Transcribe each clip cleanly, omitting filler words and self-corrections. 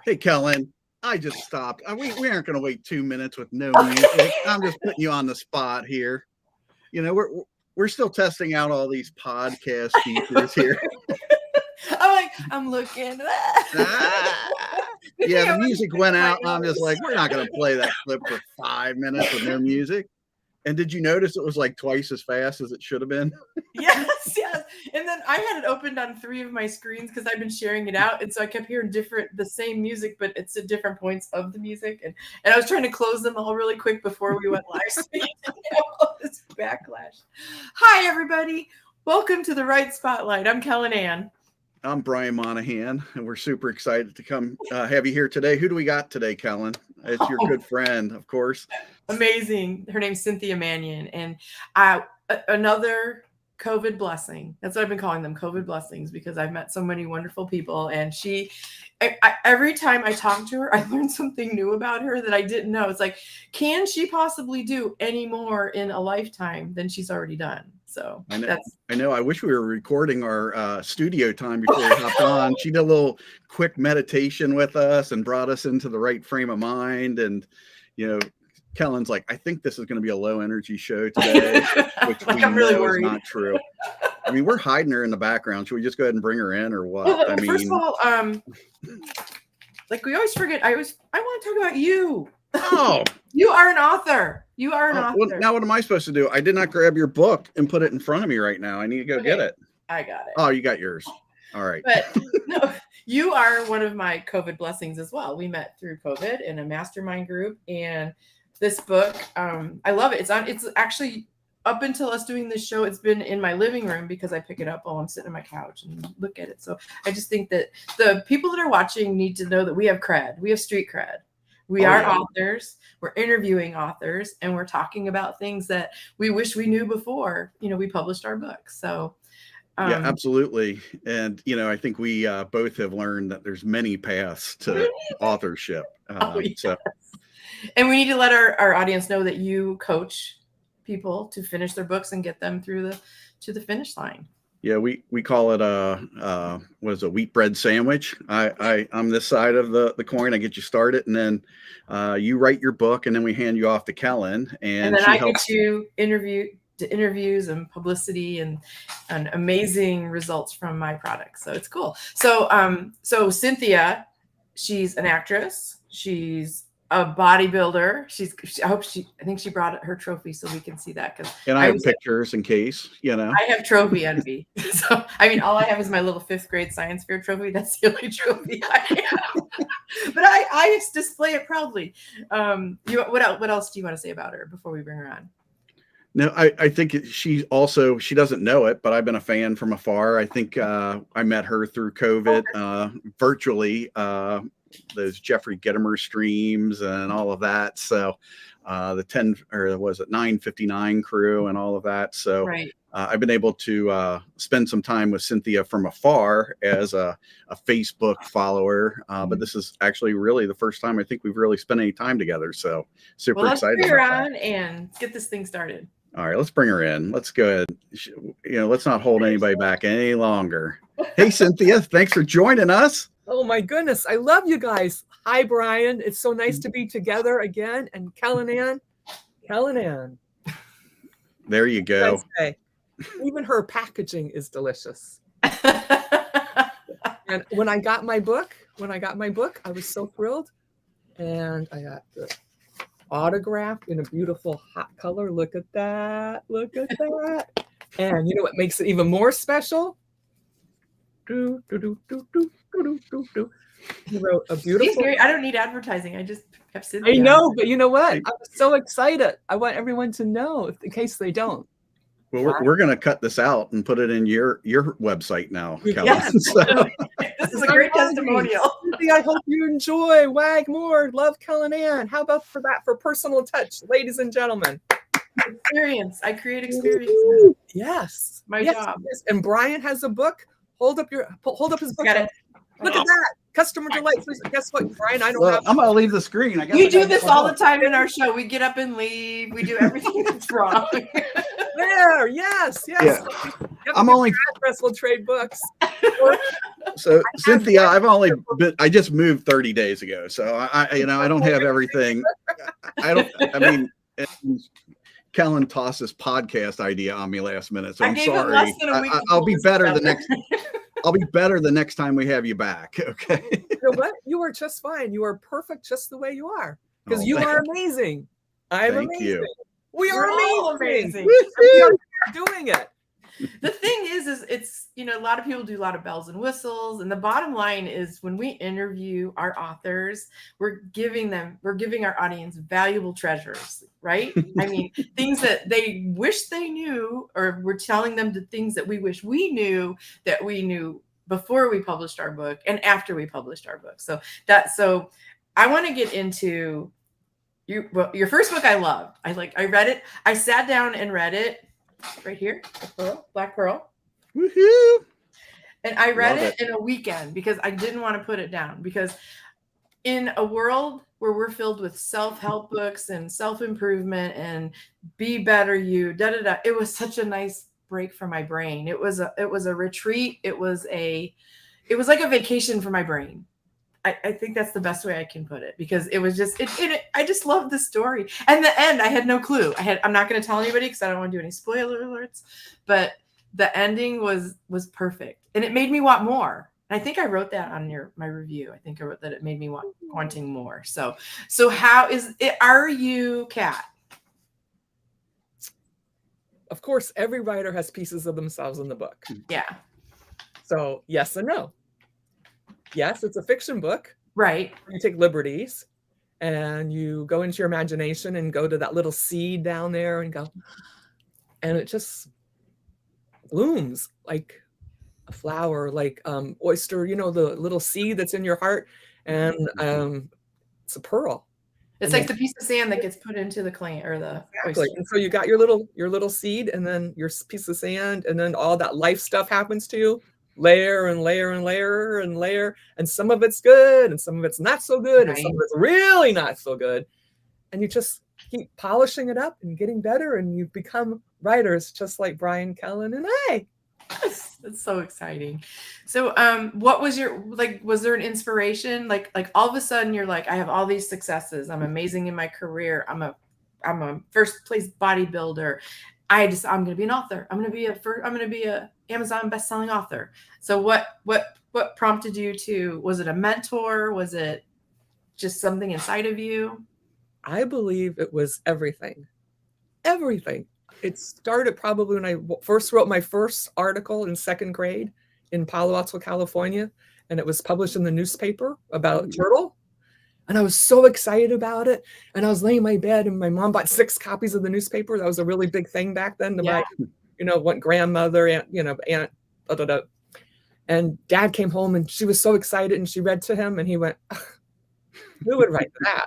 Hey, Kellen, I just stopped. We aren't going to wait 2 minutes with no music. I'm just putting you on the spot here. You know, we're still testing out all these podcast features here. I'm looking. Yeah, the music went out. I'm just like, we're not going to play that clip for 5 minutes with no music. And did you notice it was like twice as fast as it should have been? Yes. And then I had it opened on 3 of my screens because I've been sharing it out. And so I kept hearing the same music, but it's at different points of the music. And I was trying to close them all really quick before we went live. So you didn't have all this backlash. Hi, everybody. Welcome to the Right Spotlight. I'm Kellen Ann. I'm Brian Monahan, and we're super excited to come have you here today. Who do we got today, Kellen? It's your good friend, of course. Amazing. Her name's Cynthia Manion, and another COVID blessing. That's what I've been calling them, COVID blessings, because I've met so many wonderful people. And every time I talk to her, I learn something new about her that I didn't know. It's like, can she possibly do any more in a lifetime than she's already done? So I know. I wish we were recording our studio time before we hopped on. She did a little quick meditation with us and brought us into the right frame of mind. And, you know, Kellen's like, I think this is going to be a low energy show today, which we know really is not true. I mean, we're hiding her in the background. Should we just go ahead and bring her in or what? Well, first of all, like we always forget, I want to talk about you. Oh, you are an author. You are an author. Well, now what am I supposed to do? I did not grab your book and put it in front of me right now. I need to go get it. I got it. Oh, you got yours. All right. But no, you are one of my COVID blessings as well. We met through COVID in a mastermind group, and this book, I love it. It's actually up until us doing this show, it's been in my living room because I pick it up while I'm sitting on my couch and look at it. So I just think that the people that are watching need to know that we have cred. We have street cred. We are authors, we're interviewing authors, and we're talking about things that we wish we knew before, we published our books. So yeah, absolutely. And, I think we both have learned that there's many paths to authorship. Yes. And we need to let our audience know that you coach people to finish their books and get them through to the finish line. Yeah, we call it a wheat bread sandwich. I'm this side of the coin. I get you started, and then you write your book, and then we hand you off to Kellen, and then I get you interviews and publicity and amazing results from my products. So it's cool. So Cynthia, she's an actress. She's a bodybuilder. I think she brought her trophy so we can see that. And I have pictures in case, I have trophy envy. So, all I have is my little 5th grade science fair trophy. That's the only trophy I have. But I display it proudly. What else do you want to say about her before we bring her on? No, I think she doesn't know it, but I've been a fan from afar. I think I met her through COVID, virtually, those Jeffrey Gitomer streams and all of that. So the 959 crew and all of that. So right. I've been able to spend some time with Cynthia from afar as a Facebook follower. But this is actually really the first time I think we've really spent any time together. So super excited. Let's bring her on and get this thing started. All right, let's bring her in. Let's go ahead. Let's not hold anybody back any longer. Hey, Cynthia, thanks for joining us. Oh my goodness, I love you guys. Hi, Brian. It's so nice to be together again. And Kellen Ann. There you go. Even her packaging is delicious. And when I got my book, I was so thrilled. And I got the autograph in a beautiful hot color. Look at that. And you know what makes it even more special? He wrote a beautiful. I don't need advertising. I just have Cynthia. I know, but you know what? I was so excited. I want everyone to know in case they don't. Well, we're going to cut this out and put it in your website now, Kellen. Yes. This is a great testimonial. I hope you enjoy. Wag more. Love Kellen Ann. How about for personal touch, ladies and gentlemen? Experience. I create experience. Yes. My job. Yes. And Brian has a book. Hold up his book. Look at that. Customer delight. Guess what, Brian? I'm going to leave the screen. We do this all the time in our show. We get up and leave. We do everything that's wrong. There. Yes. Yeah. I'm only address. We'll trade books. So Cynthia, I just moved 30 days ago. So I don't have everything. I mean, Kellen tossed this podcast idea on me last minute. So I'm sorry. Less than a week I'll be better I'll be better the next time we have you back. Okay. You know what? You are just fine. You are perfect just the way you are. Because you are amazing. I'm Thank amazing. you. We're all amazing. We are doing it. The thing is it's, a lot of people do a lot of bells and whistles. And the bottom line is when we interview our authors, we're giving our audience valuable treasures, right? I mean, things that they wish they knew, or we're telling them the things that we wish we knew that we knew before we published our book and after we published our book. So I want to get into your first book. I loved. I read it. I sat down and read it. Right here, Black Pearl. Woohoo! And I read it in a weekend because I didn't want to put it down, because in a world where we're filled with self-help books and self-improvement and be better you, it was such a nice break for my brain. It was a retreat. It was like a vacation for my brain. I think that's the best way I can put it, because it was just I just loved the story. And the end, I had no clue. I'm not going to tell anybody because I don't want to do any spoiler alerts, but the ending was perfect, and it made me want more. And I think I wrote that on my review. I think I wrote that it made me wanting more. So how is it? Are you, Kat? Of course, every writer has pieces of themselves in the book. Yeah. So yes and no. Yes, it's a fiction book. Right. You take liberties and you go into your imagination and go to that little seed down there and go, and it just blooms like a flower, like oyster, the little seed that's in your heart. And it's a pearl. It's like the piece of sand that gets put into the clay or the oyster. And so you got your little seed, and then your piece of sand, and then all that life stuff happens to you. Layer and layer and layer and layer, and some of it's good and some of it's not so good, and some of it's really not so good, and you just keep polishing it up and getting better, and you become writers just like Brian, Kellen, and I. Yes, it's so exciting. So what was was there an inspiration, like all of a sudden you're like, I have all these successes, I'm amazing in my career, I'm a first place bodybuilder, I'm going to be an author, I'm going to be a Amazon best-selling author. So what prompted you to? Was it a mentor? Was it just something inside of you? I believe it was everything. Everything. It started probably when I first wrote my first article in second grade in Palo Alto, California, and it was published in the newspaper about a turtle. And I was so excited about it. And I was laying in my bed, and my mom bought 6 copies of the newspaper. That was a really big thing back then to buy. What grandmother, aunt, and Dad came home, and she was so excited, and she read to him, and he went, who would write that?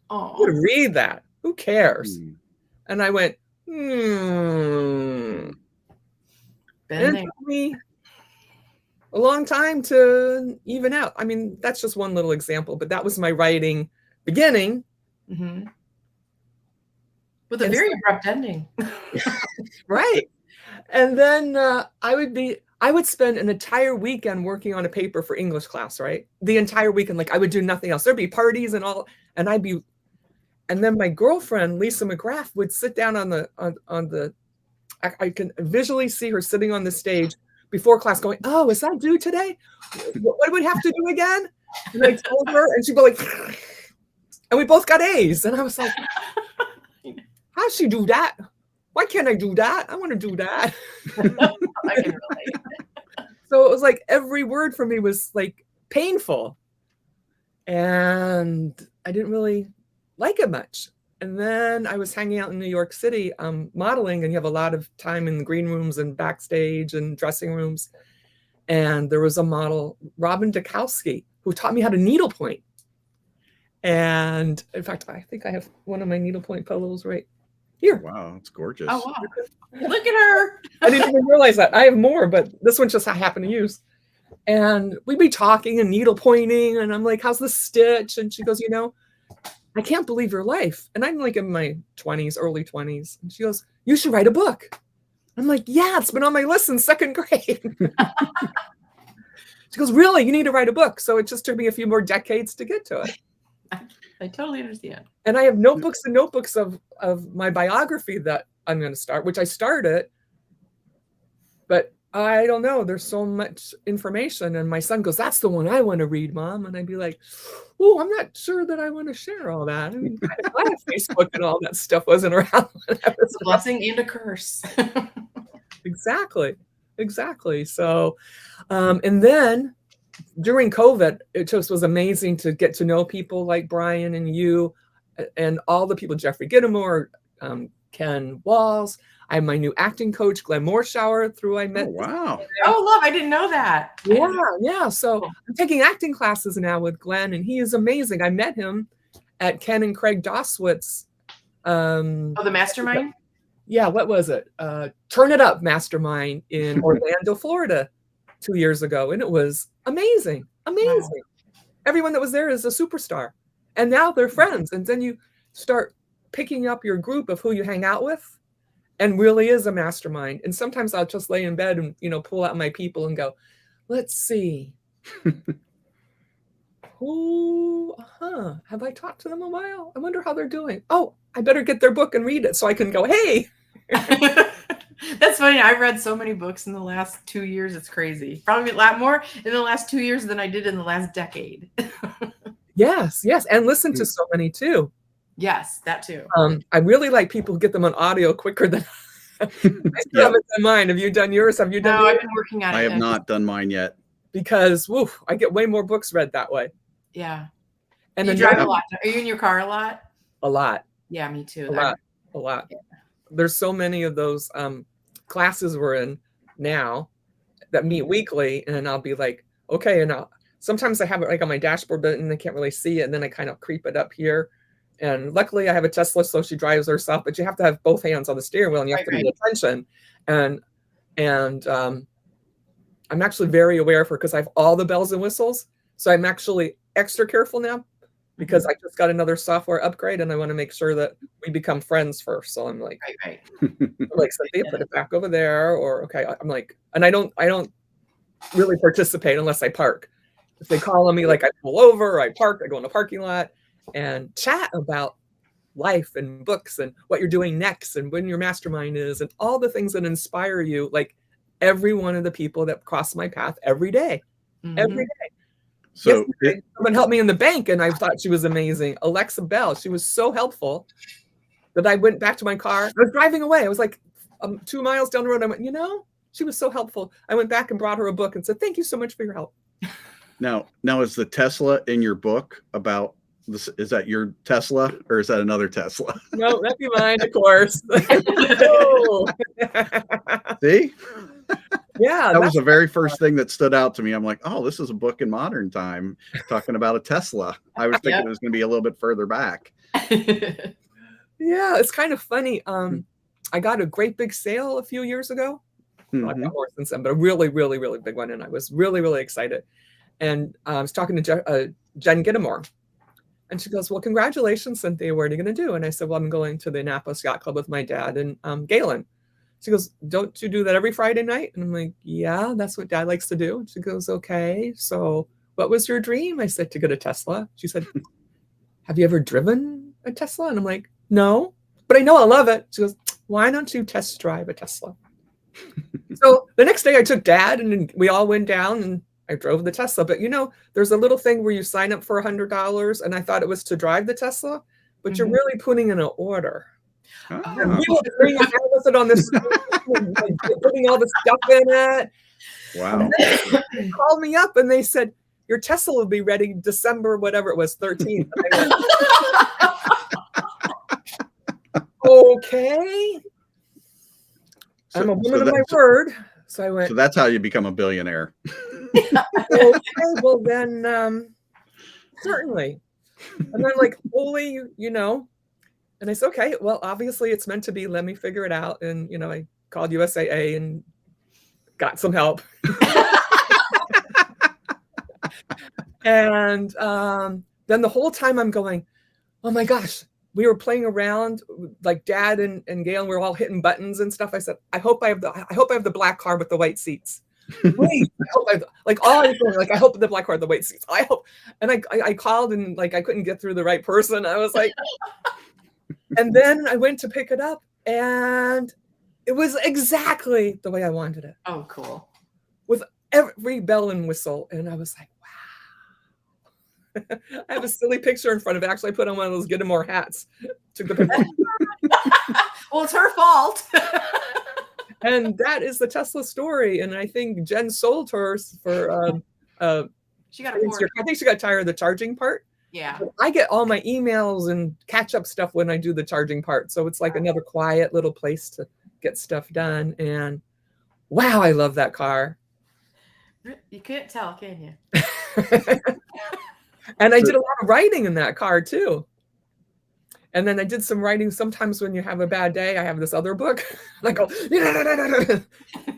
Who would read that? Who cares? And I went, And it took me a long time to even out. I mean, that's just one little example, but that was my writing beginning. Mm-hmm. With a very abrupt ending. Right. And then I would spend an entire weekend working on a paper for English class, right? The entire weekend, like I would do nothing else. There'd be parties and all, and and then my girlfriend, Lisa McGrath, would sit down on the, I can visually see her sitting on the stage before class going, oh, is that due today? What do we have to do again? And I told her, and she'd go like, and we both got A's. And I was like, how'd she do that? Why can't I do that? I want to do that. I can relate. So it was like every word for me was like painful. And I didn't really like it much. And then I was hanging out in New York City modeling, and you have a lot of time in the green rooms and backstage and dressing rooms. And there was a model, Robin Dukowski, who taught me how to needlepoint. And in fact, I think I have one of my needlepoint pillows right here. Wow, it's gorgeous. Oh, wow. Look at her. I didn't even realize that. I have more, but this one just I happen to use. And we'd be talking and needle pointing, and I'm like, how's the stitch? And she goes, I can't believe your life. And I'm like in my 20s, early 20s. And she goes, you should write a book. I'm like, yeah, it's been on my list in second grade. She goes, really? You need to write a book. So it just took me a few more decades to get to it. I totally understand. And I have notebooks and notebooks of my biography that I'm going to start, which I started, but I don't know. There's so much information. And my son goes, that's the one I want to read, Mom. And I'd be like, oh, I'm not sure that I want to share all that. I mean, I have Facebook and all that stuff wasn't around. It's a blessing and a curse. Exactly. So, and then during COVID, it just was amazing to get to know people like Brian and you and all the people, Jeffrey Gittimore, Ken Walls. I have my new acting coach, glamour shower through I met. Oh, wow. Oh, love. I didn't know that. Yeah. So I'm taking acting classes now with Glenn, and he is amazing. I met him at Ken and Craig Doswitz's. The mastermind? Yeah, what was it? Turn It Up Mastermind in Orlando, Florida 2 years ago. And it was amazing. Wow. Everyone that was there is a superstar. And now they're friends. And then you start picking up your group of who you hang out with, and really is a mastermind. And sometimes I'll just lay in bed and, pull out my people and go, let's see. Have I talked to them a while? I wonder how they're doing. Oh, I better get their book and read it so I can go, hey. That's funny. I've read so many books in the last 2 years. It's crazy. Probably a lot more in the last 2 years than I did in the last decade. Yes. And listen to so many too. Yes, that too. I really like people who get them on audio quicker than I still haven't done mine. Have you done yours? Have you done yours? I've been working on it. I have not done mine yet. Because I get way more books read that way. Yeah. And you drive a lot. Are you in your car a lot? A lot. Yeah, me too. A lot. Yeah. There's so many of those classes we're in now that meet weekly, and I'll be like, okay, and sometimes I have it like on my dashboard, but and I can't really see it, and then I kind of creep it up here. And luckily I have a Tesla, so she drives herself, but you have to have both hands on the steering wheel and you have to pay attention. And I'm actually very aware of her because I have all the bells and whistles. So I'm actually extra careful now because I just got another software upgrade and I want to make sure that we become friends first. So I'm like, I'm like, Cynthia, put it back over there. Or, okay. I'm like, and I don't really participate unless I park. If they call on me, like I pull over, or I park, I go in the parking lot and chat about life and books and what you're doing next and when your mastermind is and all the things that inspire you. Like every one of the people that cross my path every day. Every day. So someone helped me in the bank and I thought she was amazing. Alexa Bell, she was so helpful that I went back to my car. I was driving away. I was like 2 miles down the road. I went, she was so helpful. I went back and brought her a book and said, thank you so much for your help. Now is the Tesla in your book about this? Is that your Tesla or is that another Tesla? No, that'd be mine, of course. See? Yeah. That was the very first thing that stood out to me. I'm like, oh, this is a book in modern time talking about a Tesla. I was thinking it was going to be a little bit further back. Yeah, it's kind of funny. I got a great big sale a few years ago. Well, I've got more since then, but a really, really, really big one. And I was really, really excited. And I was talking to Jen Gittimore. And she goes, well, congratulations, Cynthia. What are you going to do? And I said, well, I'm going to the Annapolis Yacht Club with my dad and Galen. She goes, don't you do that every Friday night? And I'm like, yeah, that's what Dad likes to do. And she goes, okay. So what was your dream? I said, to get a Tesla. She said, have you ever driven a Tesla? And I'm like, no, but I know I love it. She goes, why don't you test drive a Tesla? So the next day I took Dad and we all went down and I drove the Tesla. But there's a little thing where you sign up for $100 and I thought it was to drive the Tesla, but you're really putting in an order. Oh. And we were bringing it on this, putting all the stuff in it. Wow. They called me up and they said, your Tesla will be ready December, whatever it was, 13th. Okay. I'm a woman of my word. So I went. So that's how you become a billionaire. Okay, well then, certainly. And then like, holy, and I said, okay, well, obviously it's meant to be. Let me figure it out. And, I called USAA and got some help. And then the whole time I'm going, oh my gosh, we were playing around like Dad and Galen, we were all hitting buttons and stuff. I said, I hope I have the black car with the white seats. Wait, I hope all I was doing, like, I hope the black car, the white seats. I hope, and I called and like I couldn't get through the right person. I was like, and then I went to pick it up, and it was exactly the way I wanted it, Oh, cool. with every bell and whistle. And I was like, wow. I have a silly picture in front of it. Actually, I put on one of those Get 'em More hats. Took the picture. Well, it's her fault. And that is the Tesla story. And I think Jen sold hers for She got a Porsche. I think she got tired of the charging part. Yeah. But I get all my emails and catch up stuff when I do the charging part. So it's like another quiet little place to get stuff done. And wow, I love that car. You can't tell, can you? And I did a lot of writing in that car too. And then I did some writing. Sometimes when you have a bad day, I have this other book. And I go,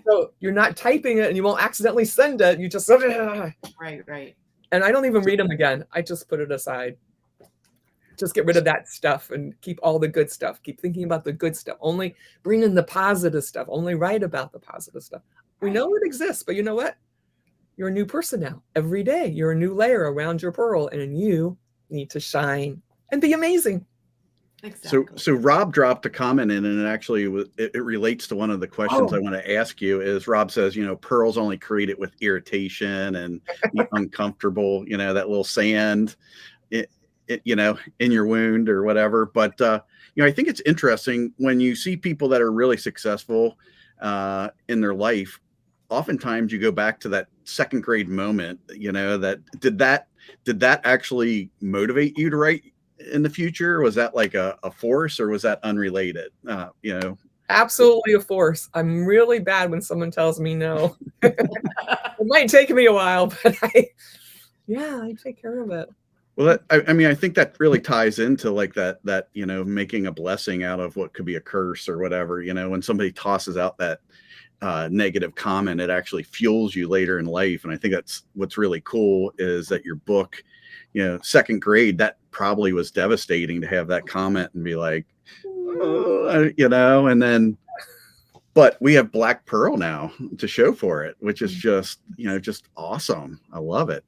so you're not typing it and you won't accidentally send it. You just, Right. and I don't even read them again. I just put it aside. Just get rid of that stuff and keep all the good stuff. Keep thinking about the good stuff. Only bring in the positive stuff. Only write about the positive stuff. We know it exists, but you know what? You're a new person now. Every day, you're a new layer around your pearl, and you need to shine and be amazing. Exactly. So Rob dropped a comment in, and it relates to one of the questions I want to ask you. Is Rob says, pearls only created with irritation and uncomfortable, that little sand, in your wound or whatever. But I think it's interesting when you see people that are really successful in their life. Oftentimes, you go back to that second grade moment. That did that actually motivate you to write in the future? Was that like a force, or was that unrelated? Absolutely a force. I'm really bad when someone tells me no. It might take me a while, but I take care of it. Well, I think that really ties into like that making a blessing out of what could be a curse or whatever. When somebody tosses out that negative comment, it actually fuels you later in life. And I think that's what's really cool, is that your book, second grade, that probably was devastating to have that comment and be like, and then, but we have Black Pearl now to show for it, which is just awesome. I love it.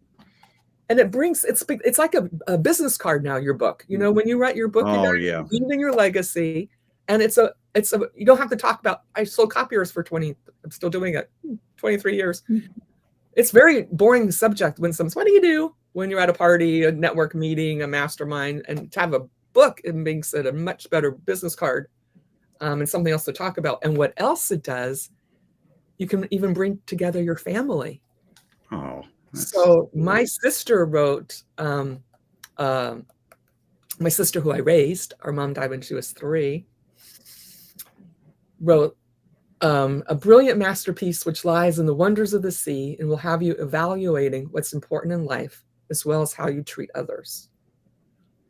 And it's like a business card now, your book. When you write your book, you're leaving your legacy. And you don't have to talk about, I sold copiers for I'm still doing it, 23 years. It's very boring subject when what do you do when you're at a party, a network meeting, a mastermind, and to have a book, it makes it a much better business card and something else to talk about. And what else it does, you can even bring together your family. Oh, so my sister wrote, my sister who I raised, our mom died when she was 3, wrote a brilliant masterpiece which lies in the wonders of the sea and will have you evaluating what's important in life as well as how you treat others.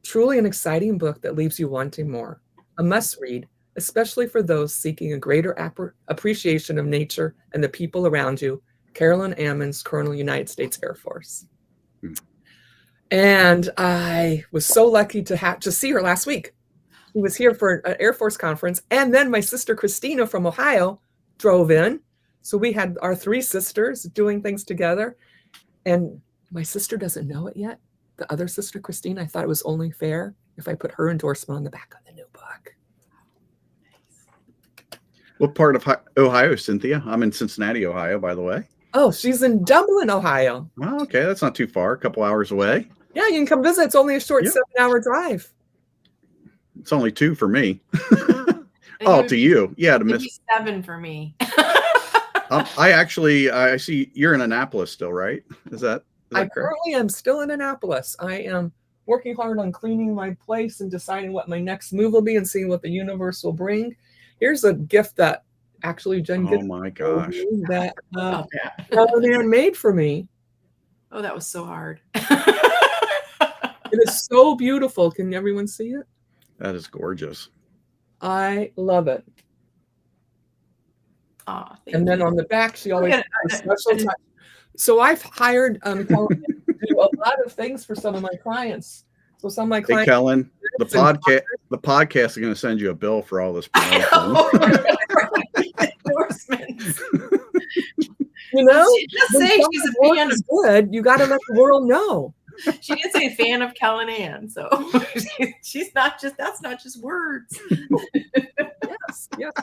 Truly an exciting book that leaves you wanting more. A must-read, especially for those seeking a greater appreciation of nature and the people around you. Carolyn Ammons, Colonel, United States Air Force. And I was so lucky to see her last week. She was here for an Air Force conference. And then my sister Christina from Ohio drove in. So we had our 3 sisters doing things together. And my sister doesn't know it yet. The other sister, Christina, I thought it was only fair if I put her endorsement on the back of the new book. What part of Ohio, Cynthia? I'm in Cincinnati, Ohio, by the way. Oh, she's in Dublin, Ohio. Oh, okay. That's not too far. A couple hours away. Yeah, you can come visit. It's only a short 7-hour drive. It's only 2 for me. To you. Yeah, to miss 7 for me. I see you're in Annapolis still, right? Is that I currently am still in Annapolis. I am working hard on cleaning my place and deciding what my next move will be and seeing what the universe will bring. Here's a gift that actually Jen Oh my gosh. That man made for me. Oh, that was so hard. It is so beautiful. Can everyone see it? That is gorgeous. I love it. Oh, and then on the back, she always has a special touch. So I've hired Kellen to do a lot of things for some of my clients. So some of my clients. Hey, Kellen, the podcast is going to send you a bill for all this promotion. Endorsements. You know, She did when say she's someone's a work fan of. is good, you got to let the world know. She did say fan of Kellen Ann, so she's not just. That's not just words. Yes.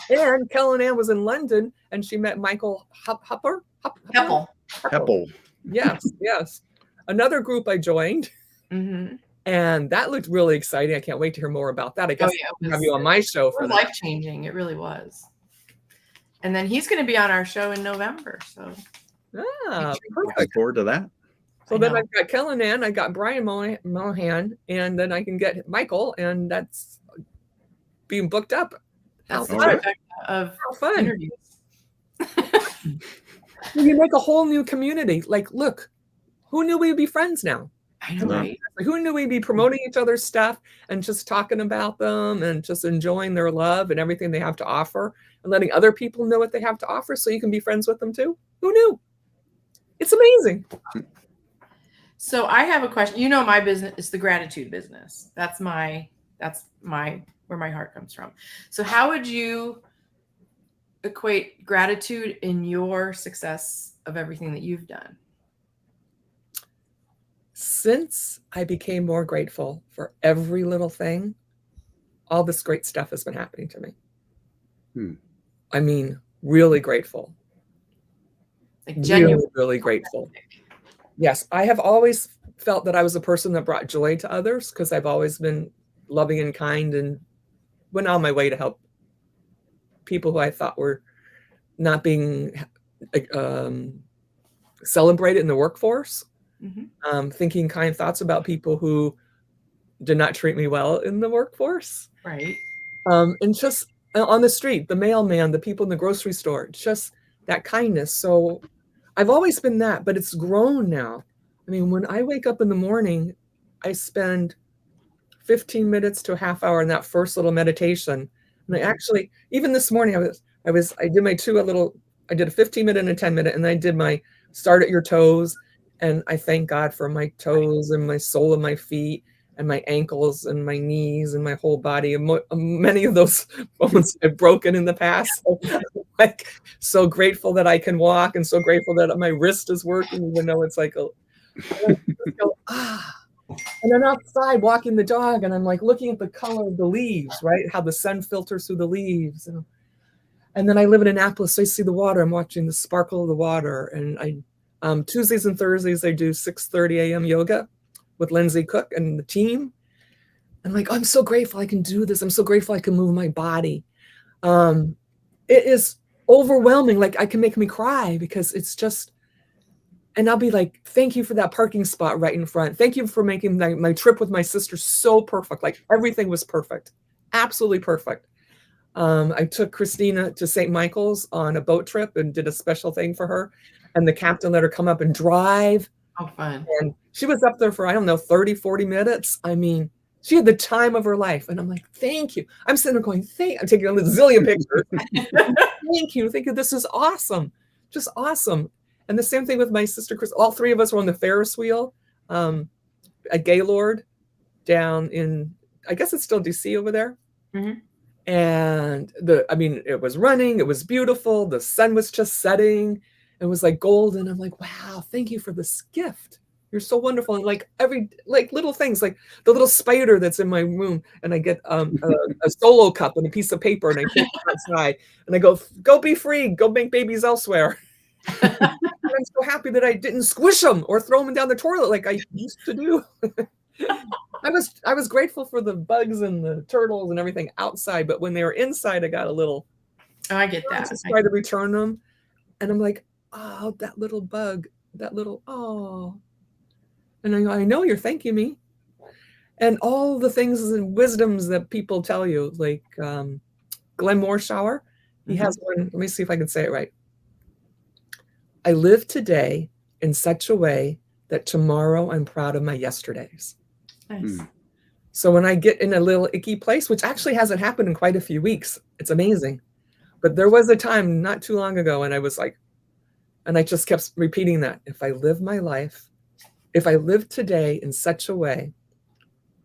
And Kellen Ann was in London, and she met Michael Hupper. Heppel. Yes. Another group I joined, Mm-hmm. and that looked really exciting. I can't wait to hear more about that. I guess I'll have you on my show for that. Life changing. It really was. And then he's going to be on our show in November. So Looking forward to that. So then I've got Kellen Ann, I got Brian Monahan, and then I can get Michael, and that's being booked up. That's the How of fun. Interviews. You make a whole new community. Like, look, who knew we'd be friends now? I know, right? Who knew we'd be promoting each other's stuff and just talking about them and just enjoying their love and everything they have to offer and letting other people know what they have to offer so you can be friends with them too? Who knew? It's amazing. So I have a question. You know, my business is the gratitude business. That's where my heart comes from. So how would you equate gratitude in your success of everything that you've done? Since I became more grateful for every little thing, all this great stuff has been happening to me. I mean, really grateful. Like genuinely, really grateful. Yes, I have always felt that I was a person that brought joy to others because I've always been loving and kind and went on my way to help people who I thought were not being celebrated in the workforce. Thinking kind thoughts about people who did not treat me well in the workforce. Right. And just on the street, the mailman, the people in the grocery store, just that kindness. So I've always been that, but it's grown now. I mean, when I wake up in the morning, I spend 15 minutes to a half hour in that first little meditation. And I actually, even this morning, I did my I did a 15-minute and a 10-minute, and I did my start at your toes. And I thank God for my toes and my sole of my feet and my ankles and my knees and my whole body. And many of those bones have broken in the past. So grateful that I can walk and so grateful that my wrist is working, even though it's like And I'm outside walking the dog and I'm like looking at the color of the leaves, right? How the sun filters through the leaves. And then I live in Annapolis, so I see the water. I'm watching the sparkle of the water. And Tuesdays and Thursdays, I do 6:30 a.m. yoga with Lindsay Cook and the team. I'm like, I'm so grateful I can do this. I'm so grateful I can move my body. It is overwhelming. Like, I can make me cry because it's just, and I'll be like, thank you for that parking spot right in front. Thank you for making my trip with my sister so perfect. Like, everything was perfect. Absolutely perfect. I took Christina to St. Michael's on a boat trip and did a special thing for her. And the captain let her come up and drive. Oh, fun. And she was up there for, 30, 40 minutes. I mean, she had the time of her life. And I'm like, thank you. I'm sitting there going, I'm taking a zillion pictures. Thank you. This is awesome. Just awesome. And the same thing with my sister, Chris. All three of us were on the Ferris wheel at Gaylord down in, I guess it's still DC over there. Mm-hmm. And it was running. It was beautiful. The sun was just setting. It was like golden. I'm like, wow, thank you for this gift. You're so wonderful. And like little things, like the little spider that's in my room. And I get a Solo cup and a piece of paper and I take it outside and I go be free, go make babies elsewhere. And I'm so happy that I didn't squish them or throw them down the toilet like I used to do. I was grateful for the bugs and the turtles and everything outside, but when they were inside, I got a little. Oh, I get that. I just try to return them, and I'm like, oh, that little bug, and I know you're thanking me, and all the things and wisdoms that people tell you, like Glenn Morshower, he has one. Let me see if I can say it right. I live today in such a way that tomorrow I'm proud of my yesterdays. Nice. So when I get in a little icky place, which actually hasn't happened in quite a few weeks, it's amazing. But there was a time not too long ago, and I was like, and I just kept repeating that. If I live today in such a way,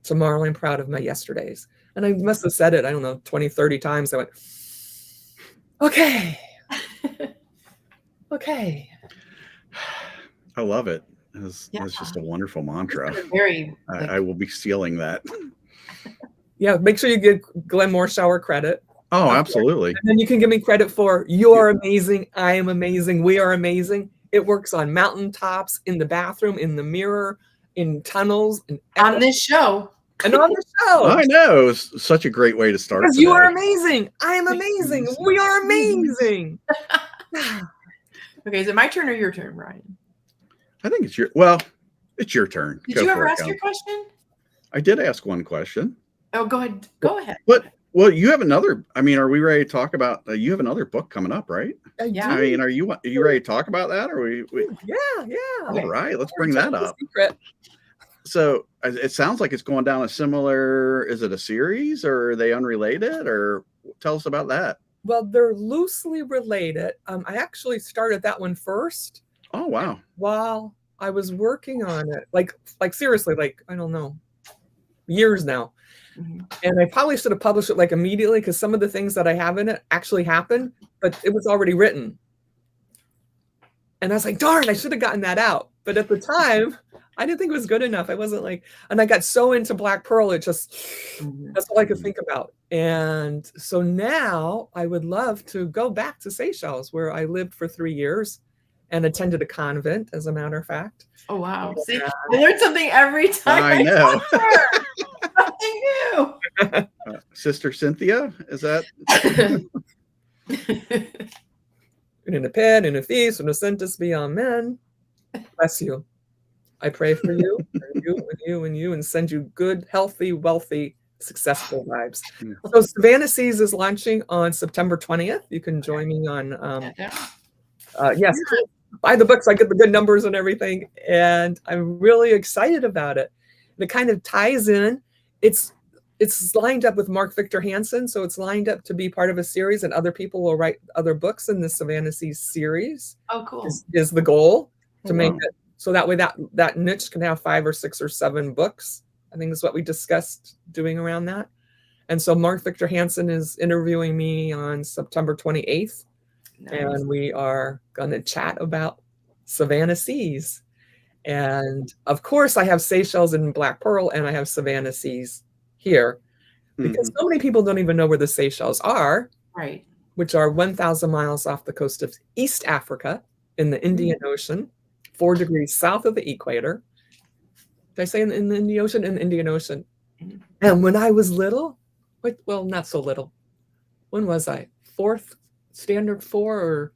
tomorrow I'm proud of my yesterdays. And I must have said it, 20, 30 times. I went, okay. Okay. I love it. It's Yeah. just a wonderful mantra. Very. I will be stealing that. Yeah, make sure you give Glenn more shower credit. Oh, absolutely. And then you can give me credit for you're amazing, I am amazing, we are amazing. It works on mountaintops, in the bathroom, in the mirror, in tunnels, on this show. And on the show. I know. It's such a great way to start. Because today. you are amazing. I am amazing. We are amazing. Okay, is it my turn or your turn, Ryan? I think it's your turn. Did you ever ask your question? I did ask one question. Oh, go ahead. Go ahead. Well, you have another. I mean, are we ready to talk about? You have another book coming up, right? Yeah. I mean, are you ready to talk about that? Or we? Yeah. All right, let's bring that up. Secret. So it sounds like it's going down a similar. Is it a series or are they unrelated? Or tell us about that. Well, they're loosely related. I actually started that one first. Oh wow! While I was working on it, like seriously, like I don't know, years now. Mm-hmm. And I probably should have published it like immediately because some of the things that I have in it actually happened, but it was already written. And I was like, darn, I should have gotten that out. But at the time, I didn't think it was good enough. I wasn't like, and I got so into Black Pearl, it just, that's all I could think about. And so now I would love to go back to Seychelles, where I lived for 3 years and attended a convent, as a matter of fact. Oh, wow. See, I learned something every time. I know. Something new. Sister Cynthia, is that? In a pen, in a feast, in a sentence beyond men. Bless you. I pray for you, and you, and you, and you, and send you good, healthy, wealthy, successful vibes. So Savannah Seas is launching on September 20th. You can join me on, yes, buy the books. I get the good numbers and everything. And I'm really excited about it. And it kind of ties in. It's lined up with Mark Victor Hansen. So it's lined up to be part of a series, and other people will write other books in the Savannah Seas series. Oh, cool. Is the goal to make it. So that way that niche can have 5 or 6 or 7 books. I think is what we discussed doing around that. And so Mark Victor Hansen is interviewing me on September 28th. Nice. And we are going to chat about Savannah Seas. And of course, I have Seychelles and Black Pearl, and I have Savannah Seas here. Because so many people don't even know where the Seychelles are. Right. Which are 1,000 miles off the coast of East Africa in the Indian Ocean. 4 degrees south of the equator. Did I say in the Indian Ocean? In the Indian Ocean. And when I was little, well, not so little. When was I? Standard 4, or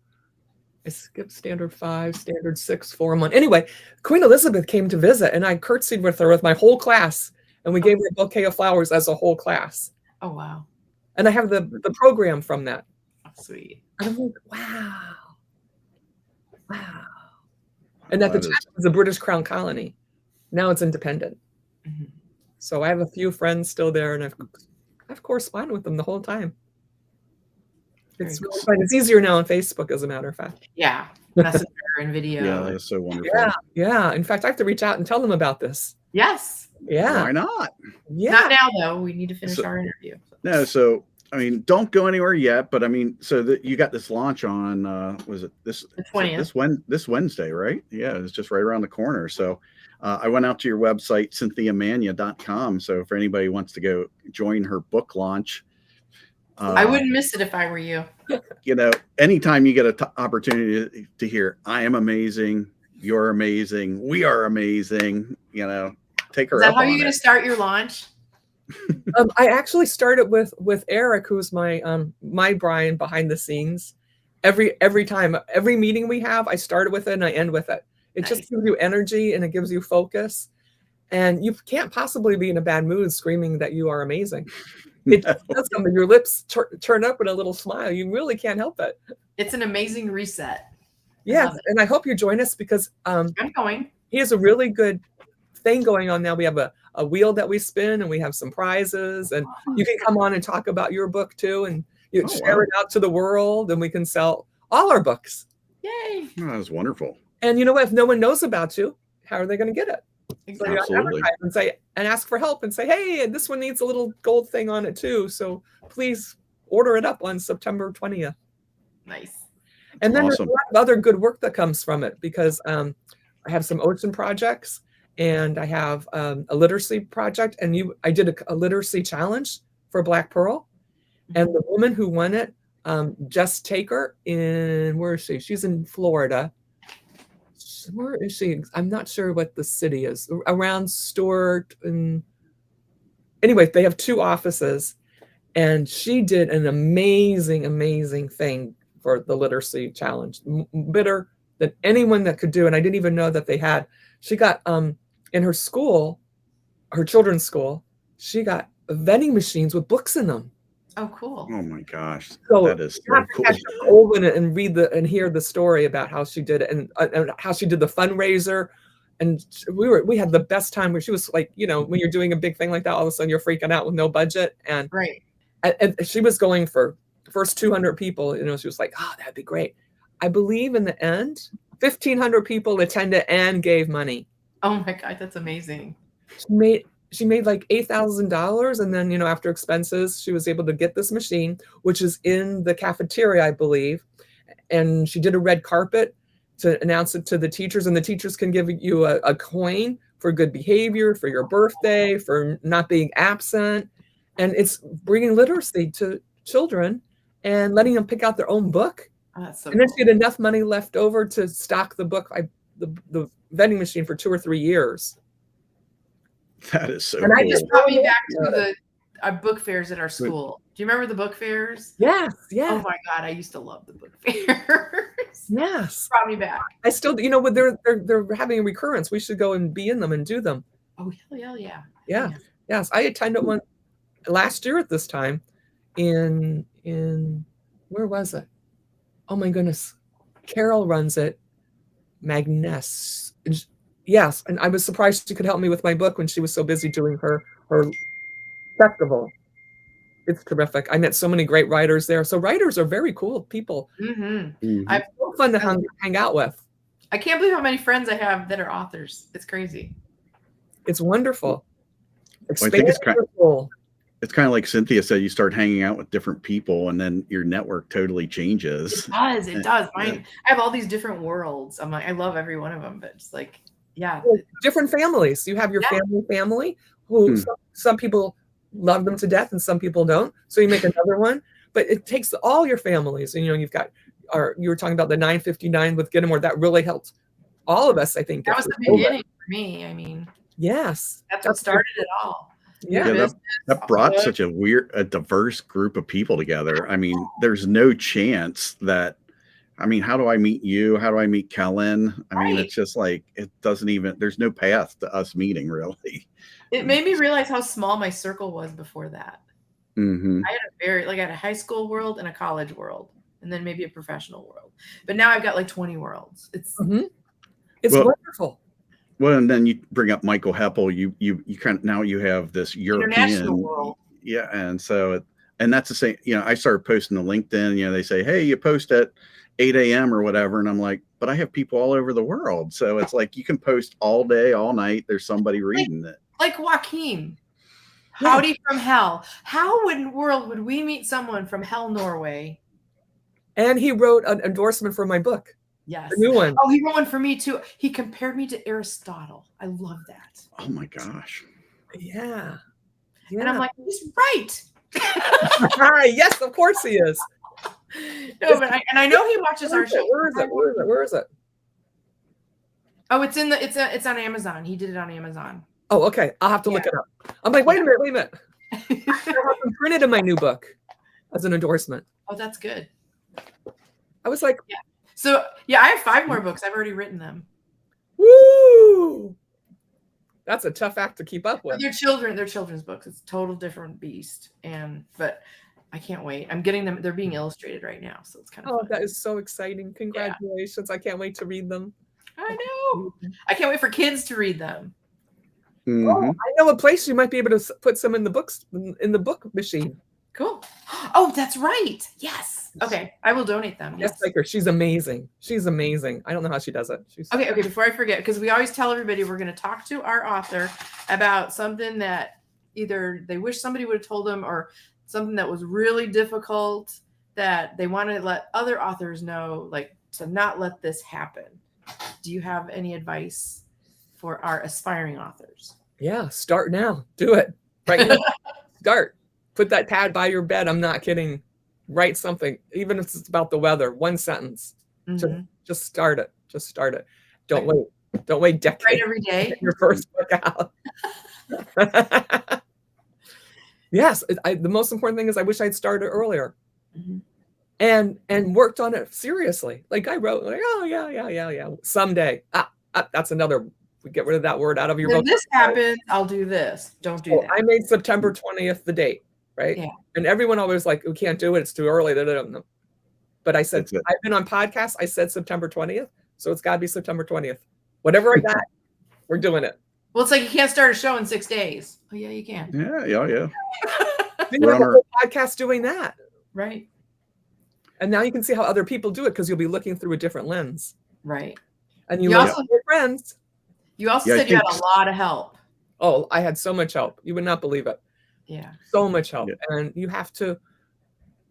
I skipped standard 5, standard 6, 4 a month. Anyway, Queen Elizabeth came to visit, and I curtsied with her with my whole class, and we gave her a bouquet of flowers as a whole class. Oh, wow. And I have the program from that. Oh, sweet. And I'm like, wow. And at the time, it was a British Crown colony. Now it's independent. Mm-hmm. So I have a few friends still there, and I've corresponded with them the whole time. It's really fun. It's easier now on Facebook, as a matter of fact. Yeah, messenger and video. Yeah, that's so wonderful. Yeah. In fact, I have to reach out and tell them about this. Yes. Yeah. Why not? Yeah. Not now, though. We need to finish our interview. No, so I mean, don't go anywhere yet. But I mean, so that you got this launch on was it the 20th? This Wednesday, right? Yeah, it's just right around the corner. So I went out to your website, cynthiamania.com. So for anybody who wants to go join her book launch, I wouldn't miss it if I were you. You know, anytime you get an opportunity to hear, I am amazing, you're amazing, we are amazing, you know, take her. Is that how you're going to start your launch? I actually started with Eric, who's my Brian behind the scenes. Every time, every meeting we have, I started with it and I end with it. It just gives you energy and it gives you focus. And you can't possibly be in a bad mood screaming that you are amazing. It does something. Your lips turn up with a little smile. You really can't help it. It's an amazing reset. Yes, and I hope you join us because I'm going. He has a really good thing going on now. We have a wheel that we spin, and we have some prizes, and you can come on and talk about your book too, and you share it out to the world, and we can sell all our books. Yay! Oh, that was wonderful. And you know what? If no one knows about you, how are they going to get it? Exactly. So advertise and ask for help and say, hey, this one needs a little gold thing on it too. So please order it up on September 20th. Nice. And then Awesome. there's a lot of other good work that comes from it because I have some ocean projects and I have a literacy project. And I did a literacy challenge for Black Pearl. And the woman who won it, Jess Taker, where is she? She's in Florida. Where is she? I'm not sure what the city is. Around Stuart. And anyway, they have 2 offices. And she did an amazing, amazing thing for the literacy challenge, better than anyone that could do. And I didn't even know that they had. She got in her school, her children's school, she got vending machines with books in them. Oh, cool. Oh my gosh, So that is you so have to cool. catch up old in it and read and hear the story about how she did it and how she did the fundraiser. And we had the best time where she was like, when you're doing a big thing like that, all of a sudden you're freaking out with no budget. And Right. and she was going for first 200 people. She was like, oh, that'd be great. I believe in the end, 1,500 people attended and gave money. Oh my God, that's amazing. She made like $8,000, and then after expenses, she was able to get this machine, which is in the cafeteria, I believe. And she did a red carpet to announce it to the teachers, and the teachers can give you a coin for good behavior, for your birthday, for not being absent. And it's bringing literacy to children and letting them pick out their own book. Oh, that's so and then cool. she had enough money left over to stock the book, the vending machine for 2 or 3 years. That is so And cool. I Just brought me back to our book fairs at our school. Do you remember the book fairs? Yes, Oh yes, my God, I used to love the book fairs. yes. Brought me back. I still, when they're having a recurrence, we should go and be in them and do them. Oh, hell yeah. Yeah. Yes, I attended one last year at this time in where was it? Oh my goodness. Carol runs it. Magness. Yes, and I was surprised she could help me with my book when she was so busy doing her festival. It's terrific. I met so many great writers there. So writers are very cool people. Mm-hmm. Mhm. I've So fun to hang out with. I can't believe how many friends I have that are authors. It's crazy. It's wonderful. I think it's Expand your soul. It's kind of like Cynthia said, you start hanging out with different people and then your network totally changes. It does. Mine, I have all these different worlds. I'm like, I love every one of them, but it's like, yeah. Different families. You have your family who some people love them to death and some people don't. So you make another one, but it takes all your families. And you've got you were talking about the 959 with Get 'em, where that really helped all of us, I think. That was the beginning for me. I mean, yes. that's what started it all. Yeah. That brought such a diverse group of people together. I mean, there's no chance that, how do I meet you? How do I meet Kellen? I mean, it's just like, there's no path to us meeting really. It made me realize how small my circle was before that. Mm-hmm. I had a high school world and a college world, and then maybe a professional world. But now I've got like 20 worlds. It's wonderful. Well, and then you bring up Michael Heppel. You kind of, now you have this European international world. Yeah, and so and that's the same. I started posting to LinkedIn. They say, hey, you post at 8 a.m. or whatever, and I'm like, but I have people all over the world. So it's like you can post all day, all night. There's somebody reading it. Like Joaquin. Howdy from hell. How in the world would we meet someone from hell, Norway? And he wrote an endorsement for my book. Yes. The new one. Oh, he wrote one for me too. He compared me to Aristotle. I love that. Oh my gosh. Yeah. And I'm like, he's right. Yes, of course he is. No, but I know he watches our show. Where is it? Oh, it's on Amazon. He did it on Amazon. Oh, okay. I'll have to look it up. I'm like, wait a minute. I have them printed in my new book as an endorsement. Oh, that's good. I was like, So I have 5 more books. I've already written them. woo! That's a tough act to keep up with. They're children's books. It's a total different beast. But I can't wait. I'm getting them. They're being illustrated right now, so it's kind of fun. That is so exciting. Congratulations. I can't wait to read them. I know. I can't wait for kids to read them. Mm-hmm. Oh, I know a place you might be able to put some in the books in the book machine. Cool. Oh, that's right. Yes. Okay. I will donate them. Yes, like her. She's amazing. She's amazing. I don't know how she does it. Okay. Before I forget, because we always tell everybody we're going to talk to our author about something that either they wish somebody would have told them or something that was really difficult that they want to let other authors know, like, to not let this happen. Do you have any advice for our aspiring authors? Yeah, start now. Do it right now. Start. Put that pad by your bed. I'm not kidding. Write something, even if it's about the weather. One sentence. Just start it. Just start it. Don't wait. Don't wait decades. Write every day. To get your first book out. Yes, the most important thing is I wish I'd started earlier, and worked on it seriously. Like I wrote, like, oh yeah, someday. That's another. We get rid of that word out of your When book. this happens, I'll do this. Don't do that. I made September 20th the date, right? Yeah. And everyone always like, we can't do it. It's too early. But I said, I've been on podcasts. I said September 20th. So it's got to be September 20th. Whatever I got, we're doing it. Well, it's like you can't start a show in 6 days. Oh, yeah, you can. Yeah. Then you have a whole podcast doing that. Right. And now you can see how other people do it because you'll be looking through a different lens. Right. And you also have your friends. You also said you had a lot of help. Oh, I had so much help. You would not believe it. Yeah. So much help. Yeah. And you have to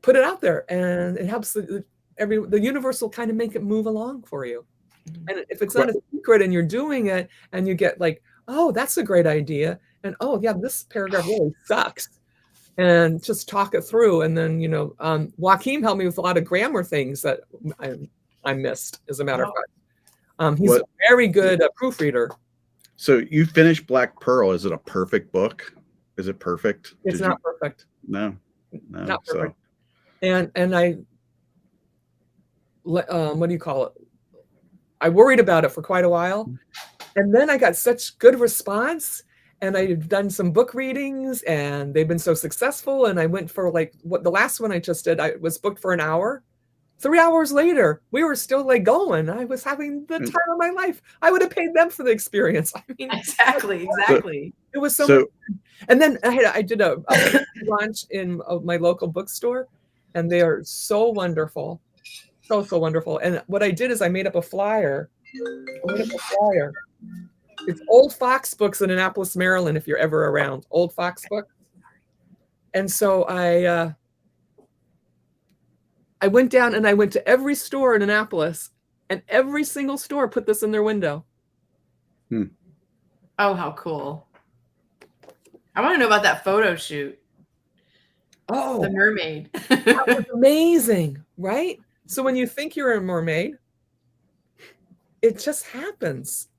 put it out there, and it helps the universe will kind of make it move along for you. And if it's not a secret and you're doing it and you get like, oh, that's a great idea. And oh yeah, this paragraph really sucks. And just talk it through. And then, Joaquin helped me with a lot of grammar things that I missed, as a matter of fact. He's a very good proofreader. So you finished Black Pearl. Is it a perfect book? Is it perfect? It's not perfect. No, not perfect. And I, what do you call it? I worried about it for quite a while. And then I got such good response, and I've done some book readings, and they've been so successful. And I went for the last one I just did, I was booked for an hour. 3 hours later, we were still going. I was having the time of my life. I would have paid them for the experience. I mean, exactly. It was so much fun. And then I did a launch in my local bookstore, and they are so wonderful. So wonderful. And what I did is I made up a flyer. It's Old Fox Books in Annapolis, Maryland, if you're ever around. Old Fox Books. And so I went down and I went to every store in Annapolis, and every single store put this in their window. Oh, how cool. I want to know about that photo shoot. Oh, the mermaid. That was amazing, right? So when you think you're a mermaid, it just happens.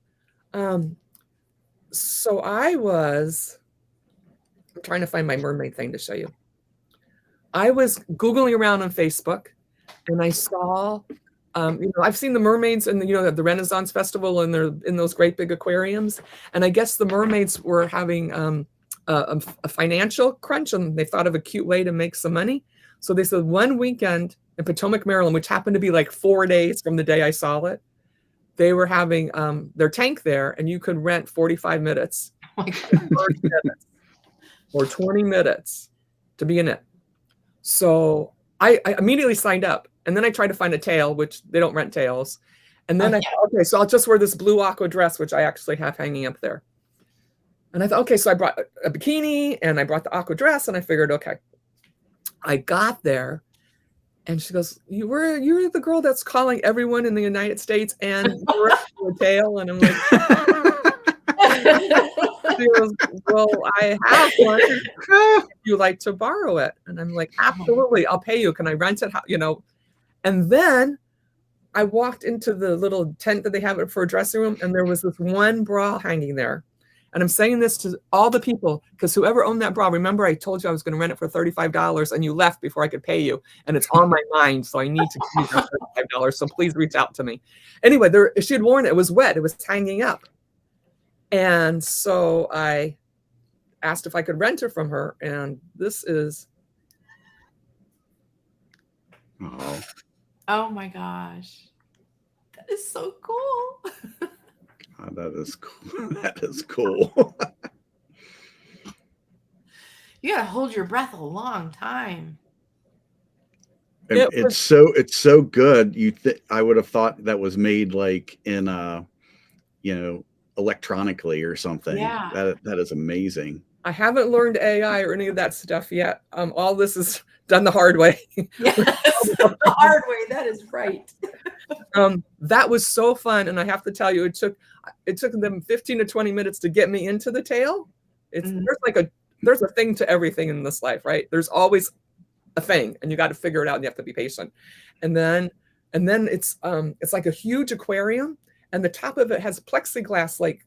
So I'm trying to find my mermaid thing to show you. I was Googling around on Facebook, and I saw, I've seen the mermaids in at the Renaissance Festival, and they're in those great big aquariums. And I guess the mermaids were having a financial crunch, and they thought of a cute way to make some money. So they said one weekend in Potomac, Maryland, which happened to be like 4 days from the day I saw it, they were having their tank there, and you could rent 45 minutes, Oh my God. or 20 minutes to be in it. So I immediately signed up, and then I tried to find a tail, which they don't rent tails. And then I thought, okay, so I'll just wear this blue aqua dress, which I actually have hanging up there. And I thought, okay, so I brought a bikini, and I brought the aqua dress, and I figured, okay. I got there, and she goes, you're the girl that's calling everyone in the United States and you're a tail. And I'm like, she goes, well, I have one. If you like to borrow it? And I'm like, absolutely, I'll pay you. Can I rent it? And then I walked into the little tent that they have for a dressing room, and there was this one bra hanging there. And I'm saying this to all the people, because whoever owned that bra, remember I told you I was going to rent it for $35, and you left before I could pay you. And it's on my mind, so I need to give you $35. So please reach out to me. Anyway, she had worn it. It was wet. It was hanging up. And so I asked if I could rent it from her. And this is. Oh my gosh. That is so cool. That is cool. That is cool. You gotta hold your breath a long time. And it's so good. I would have thought that was made like in electronically or something. Yeah. That is amazing. I haven't learned AI or any of that stuff yet. All this is done the hard way. Yes, the hard way. That is right. That was so fun, and I have to tell you, it took them 15 to 20 minutes to get me into the tail. There's a thing to everything in this life, right? There's always a thing, and you got to figure it out, and you have to be patient. And then it's like a huge aquarium, and the top of it has plexiglass like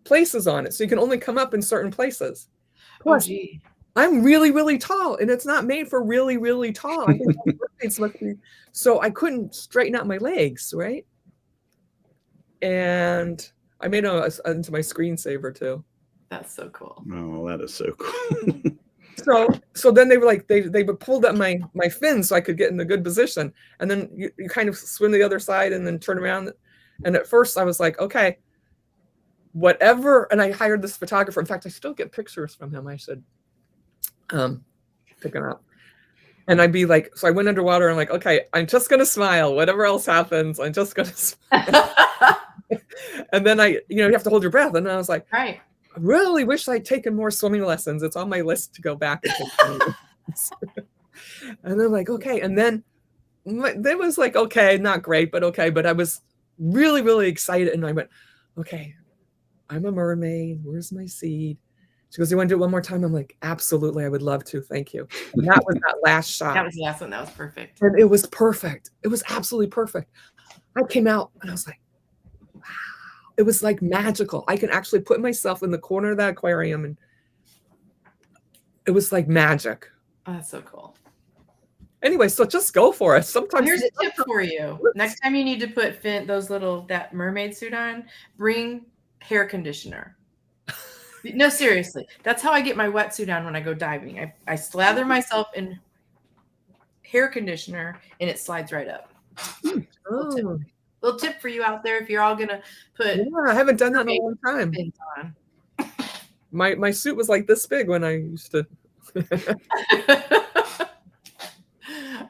places on it, so you can only come up in certain places. Plus, gee. I'm really, really tall, and it's not made for really, really tall. I think mermaids must be, so I couldn't straighten out my legs, right? And I made it into my screensaver too. That's so cool. Oh, that is so cool. So then they were like, they pulled up my fin so I could get in a good position, and then you kind of swim the other side and then turn around. And at first I was like, okay, whatever. And I hired this photographer. In fact, I still get pictures from him. I should pick him up. And I'd be like, so I went underwater and I'm like, okay, I'm just going to smile. Whatever else happens, I'm just going to smile. And then you have to hold your breath. And I was like, right. I really wish I'd taken more swimming lessons. It's on my list to go back and take swimming lessons. And I'm like, okay. And then it was like, okay, not great, but okay. But I was really, really excited. And I went, okay, I'm a mermaid. Where's my seed? She goes, you want to do it one more time? I'm like, absolutely. I would love to. Thank you. And that was that last shot. That was the last one. That was perfect. And it was perfect. It was absolutely perfect. I came out and I was like, wow. It was like magical. I can actually put myself in the corner of that aquarium, and it was like magic. Oh, that's so cool. Anyway, so just go for it. Sometimes here's a tip for you. Next time you need to put that mermaid suit on, bring hair conditioner. No, seriously. That's how I get my wetsuit on when I go diving. I slather myself in hair conditioner and it slides right up. Little tip for you out there if you're all gonna put. Yeah, I haven't done that in a long time. On. My suit was like this big when I used to.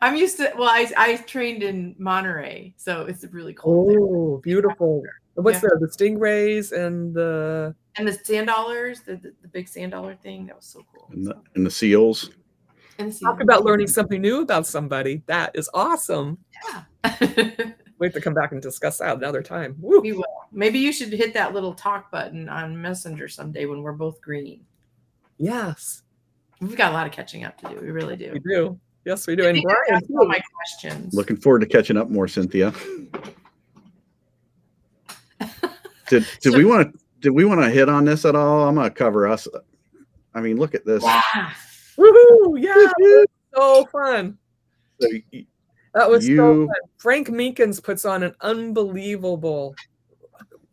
I'm used to. Well, I trained in Monterey, so it's really cold. Oh, there. Beautiful! What's there? The stingrays and the sand dollars, the big sand dollar thing. That was so cool. And the seals. Talk about learning something new about somebody. That is awesome. Yeah. We have to come back and discuss that another time. Woo. We will. Maybe you should hit that little talk button on Messenger someday when we're both green. Yes. We've got a lot of catching up to do. We really do. We do. Yes, we do. And Brian, all my questions. Looking forward to catching up more, Cynthia. Did we want to hit on this at all? I'm gonna cover us. I mean, look at this. Yeah. Woohoo! Yeah, so fun. So, that was so fun. Frank Meekins puts on an unbelievable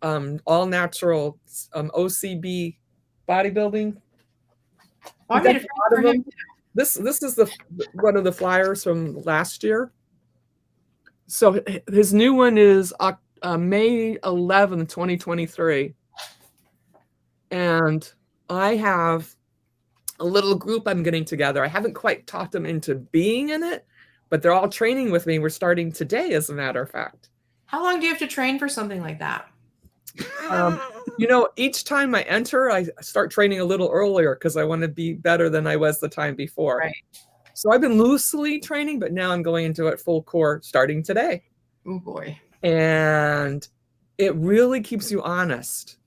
all natural OCB bodybuilding. I made a friend for him. This is one of the flyers from last year. So his new one is May 11th, 2023. And I have a little group I'm getting together. I haven't quite talked them into being in it, but they're all training with me. We're starting today, as a matter of fact. How long do you have to train for something like that? Each time I enter, I start training a little earlier because I want to be better than I was the time before. Right. So I've been loosely training, but now I'm going into it full core starting today. Oh boy. And it really keeps you honest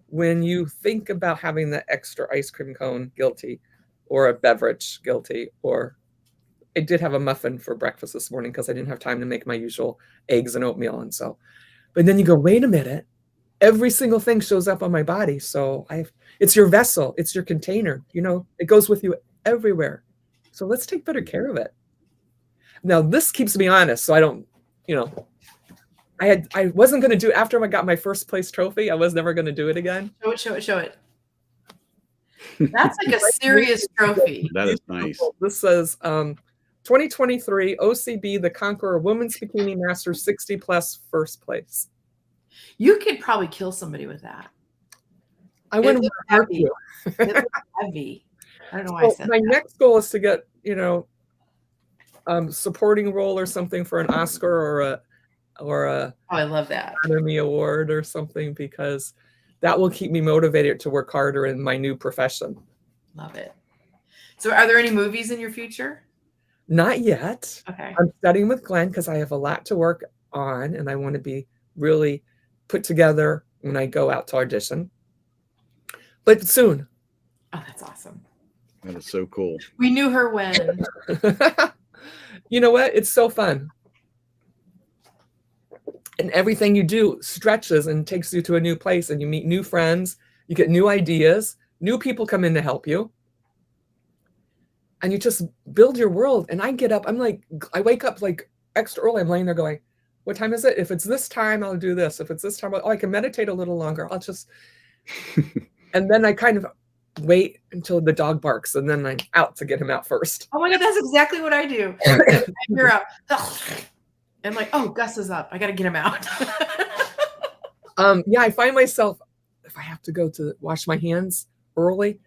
when you think about having the extra ice cream cone guilty, or a beverage guilty, or I did have a muffin for breakfast this morning because I didn't have time to make my usual eggs and oatmeal. And so, but then you go, wait a minute, every single thing shows up on my body. So it's your vessel, it's your container, it goes with you everywhere. So let's take better care of it. Now this keeps me honest. So I don't, I wasn't going to do it after I got my first place trophy. I was never going to do it again. Show it. That's like a serious trophy. That is nice. This says 2023 OCB The Conqueror Women's Bikini Masters 60 plus first place. You could probably kill somebody with that. I wouldn't hurt you. It's heavy. I don't know why I said my that. next goal is to get, supporting role or something for an Oscar or a I love that. Academy Award or something, because that will keep me motivated to work harder in my new profession. Love it. So are there any movies in your future? Not yet. Okay. I'm studying with Glenn because I have a lot to work on and I want to be really put together when I go out to audition. But soon. Oh, that's awesome. That is so cool. We knew her when. You know what? It's so fun. And everything you do stretches and takes you to a new place and you meet new friends, you get new ideas, new people come in to help you. And you just build your world. And I get up, I wake up like extra early. I'm laying there going, what time is it? If it's this time, I'll do this. If it's this time, I can meditate a little longer. I'll just, and then I kind of wait until the dog barks and then I'm out to get him out first. Oh my God, that's exactly what I do. You're out. I'm like, oh, Gus is up. I got to get him out. Yeah, I find myself, if I have to go to wash my hands early,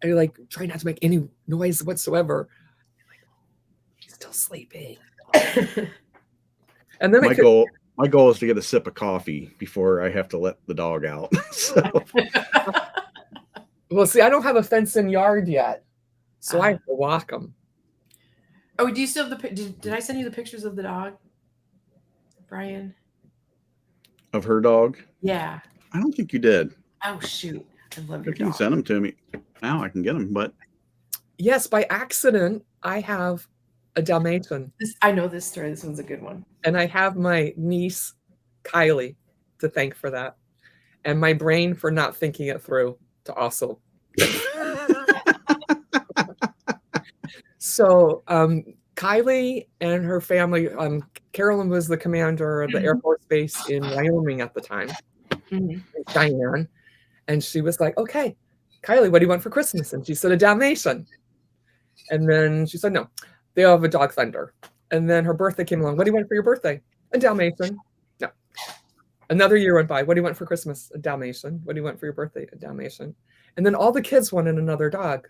I like try not to make any noise whatsoever. Like, he's still sleeping. And then my goal is to get a sip of coffee before I have to let the dog out. So. Well, see, I don't have a fenced-in yard yet, so I have to walk them. Oh, do you still have did I send you the pictures of the dog, Brian? Of her dog? Yeah. I don't think you did. Oh, shoot. I love your If you can dog. send them to me now, I can get them. But Yes, by accident, I have a Dalmatian. I know this story. This one's a good one. And I have my niece, Kylie, to thank for that. And my brain for not thinking it through to also. So Kylie and her family, Carolyn was the commander of the Air Force Base in Wyoming at the time, in Cheyenne. And she was like, okay, Kylie, what do you want for Christmas? And she said, a Dalmatian. And then she said, no, they have a dog Thunder. And then her birthday came along. What do you want for your birthday? A Dalmatian. No. Another year went by. What do you want for Christmas? A Dalmatian. What do you want for your birthday? A Dalmatian. And then all the kids wanted another dog.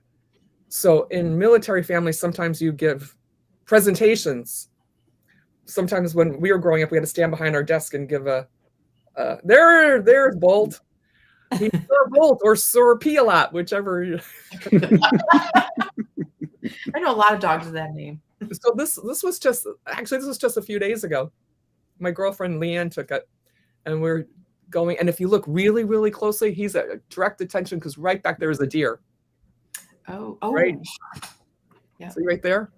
So in military families, sometimes you give presentations. Sometimes when we were growing up, we had to stand behind our desk and give there's Bolt. He's Sir Bolt or Sir Pee-a-lot, whichever. I know a lot of dogs with that name. So this was just a few days ago. My girlfriend Leanne took it, and we're going. And if you look really, really closely, he's at direct attention because right back there is a deer. Oh, Right. Yeah. See right there.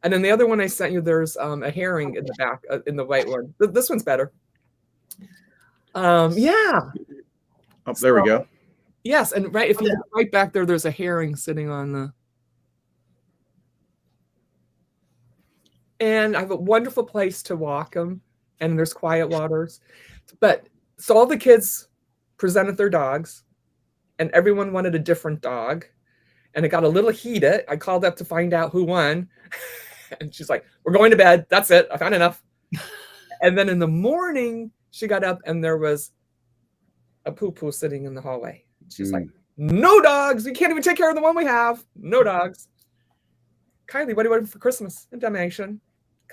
And then the other one I sent you, there's a herring in the back, in the white one. This one's better. Yeah. Oh, there we go. Yes, and if you look right back there, there's a herring sitting on the. And I have a wonderful place to walk them, and there's quiet waters. But so all the kids presented their dogs, and everyone wanted a different dog. And it got a little heated. I called up to find out who won. And she's like, we're going to bed. That's it. I found enough. And then in the morning, she got up and there was a poo-poo sitting in the hallway. She's like, no dogs. We can't even take care of the one we have. No dogs. Kylie, what do you want for Christmas? A Dalmatian.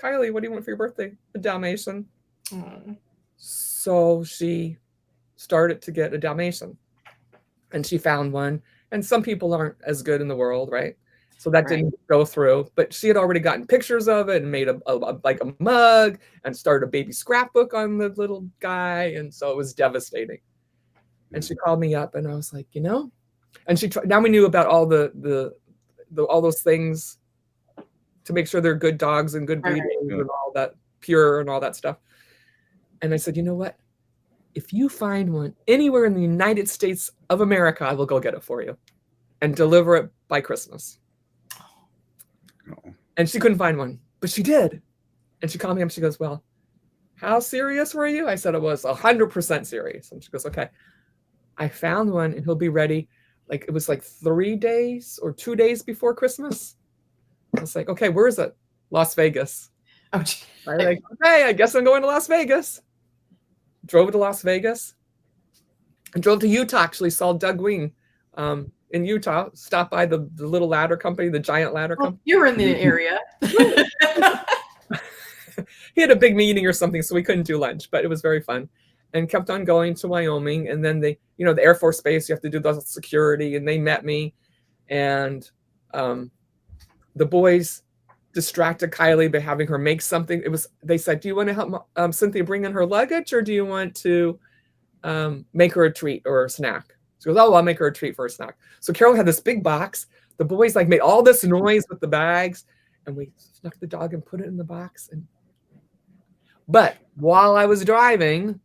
Kylie, what do you want for your birthday? A Dalmatian. So she started to get a Dalmatian. And she found one. And some people aren't as good in the world, right? So that didn't go through. But she had already gotten pictures of it and made a mug and started a baby scrapbook on the little guy. And so it was devastating. And she called me up and I was like, and now we knew about all all those things to make sure they're good dogs and good breeding and all that, pure and all that stuff. And I said, you know what? If you find one anywhere in the United States of America, I will go get it for you and deliver it by Christmas. And she couldn't find one, but she did. And she called me up. She goes, well, how serious were you? I said, it was 100% serious. And she goes, okay, I found one and he'll be ready. Like, it was like 3 days or 2 days before Christmas. I was like, okay, where is it? Las Vegas. Oh, I was like, okay, I guess I'm going to Las Vegas. Drove to Las Vegas and drove to Utah, actually saw Doug Wing in Utah, stopped by the little ladder company, the giant ladder company. You were in the area. He had a big meeting or something, so we couldn't do lunch, but it was very fun. And kept on going to Wyoming. And then the Air Force Base, you have to do the security. And they met me. and the boys distracted Kylie by having her make something. They said, do you want to help Cynthia bring in her luggage, or do you want to make her a treat or a snack? She goes, oh, I'll make her a treat for a snack. So Carol had this big box. The boys like made all this noise with the bags, and we snuck the dog and put it in the box. But while I was driving,